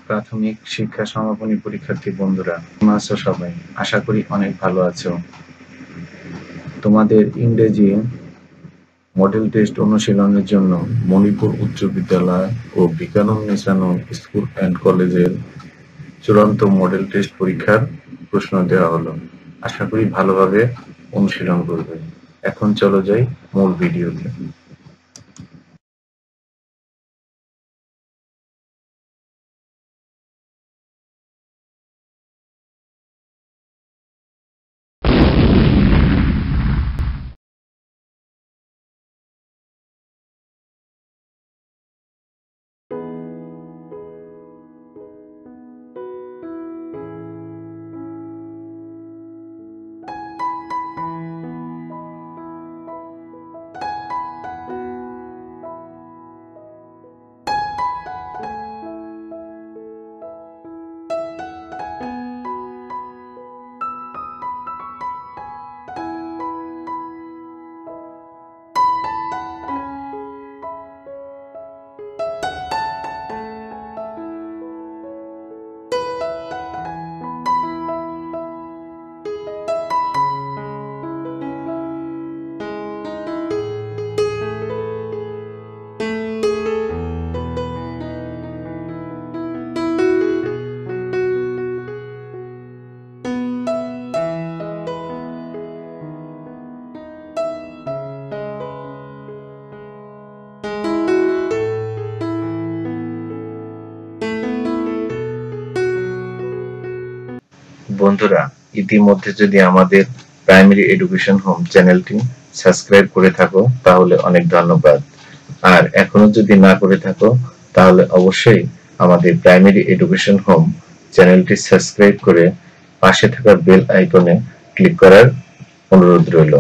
প্রাথমিক শিক্ষা সমাপনী পরীক্ষার্থী বন্ধুরা, কেমন আছো সবাই? আশা করি অনেক ভালো আছো। তোমাদের ইংরেজি মডেল টেস্ট অনুশীলনের জন্য মণিপুর উচ্চ বিদ্যালয় ও বিকানন্দ স্কুল অ্যান্ড কলেজের চূড়ান্ত মডেল টেস্ট পরীক্ষার প্রশ্ন দেওয়া হলো। আশা করি ভালোভাবে অনুশীলন করবে। এখন চলো যাই মূল ভিডিওতে। বন্ধুরা, ইতিমধ্যে যদি আমাদের প্রাইমারি এডুকেশন হোম চ্যানেলটি সাবস্ক্রাইব করে থাকো তাহলে অনেক ধন্যবাদ। আর এখনো যদি না করে থাকো তাহলে অবশ্যই আমাদের প্রাইমারি এডুকেশন হোম চ্যানেলটি সাবস্ক্রাইব করে পাশে থাকা বেল আইকনে ক্লিক করার অনুরোধ রইল।